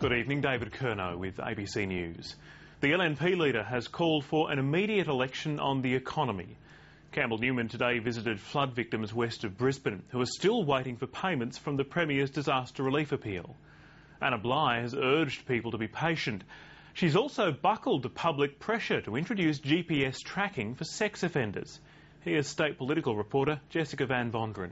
Good evening, David Curnow with ABC News. The LNP leader has called for an immediate election on the economy. Campbell Newman today visited flood victims west of Brisbane who are still waiting for payments from the Premier's disaster relief appeal. Anna Bligh has urged people to be patient. She's also buckled to public pressure to introduce GPS tracking for sex offenders. Here's state political reporter Jessica Van Vonderen.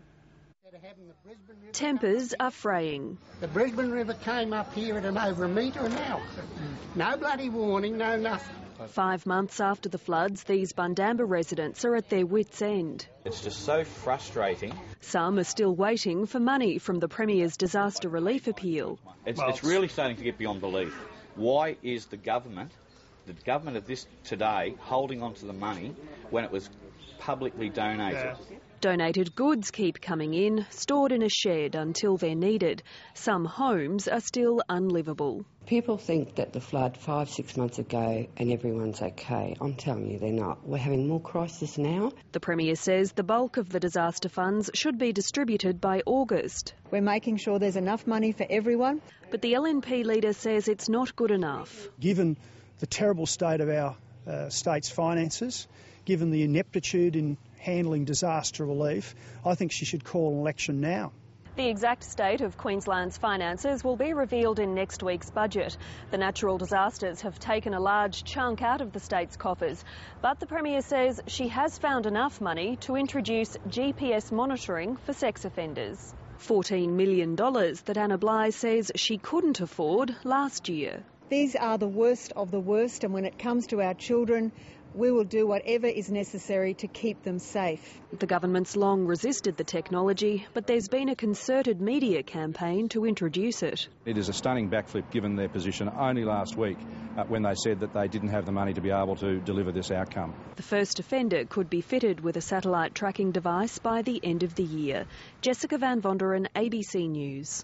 Tempers are fraying. The Brisbane River came up here at over a metre an hour. No bloody warning, no nothing. 5 months after the floods, these Bundamba residents are at their wits' end. It's just so frustrating. Some are still waiting for money from the Premier's disaster relief appeal. It's really starting to get beyond belief. Why is the government of this today, holding on to the money when it was publicly donated? Donated goods keep coming in, stored in a shed until they're needed. Some homes are still unlivable. People think that the flood 5-6 months ago and everyone's okay. I'm telling you they're not. We're having more crisis now. The Premier says the bulk of the disaster funds should be distributed by August. We're making sure there's enough money for everyone. But the LNP leader says it's not good enough. Given the terrible state of our state's finances, given the ineptitude in handling disaster relief, I think she should call an election now. The exact state of Queensland's finances will be revealed in next week's budget. The natural disasters have taken a large chunk out of the state's coffers, but the Premier says she has found enough money to introduce GPS monitoring for sex offenders. $14 million that Anna Bligh says she couldn't afford last year. These are the worst of the worst, and when it comes to our children, we will do whatever is necessary to keep them safe. The government's long resisted the technology, but there's been a concerted media campaign to introduce it. It is a stunning backflip given their position only last week when they said that they didn't have the money to be able to deliver this outcome. The first offender could be fitted with a satellite tracking device by the end of the year. Jessica Van Vonderen, ABC News.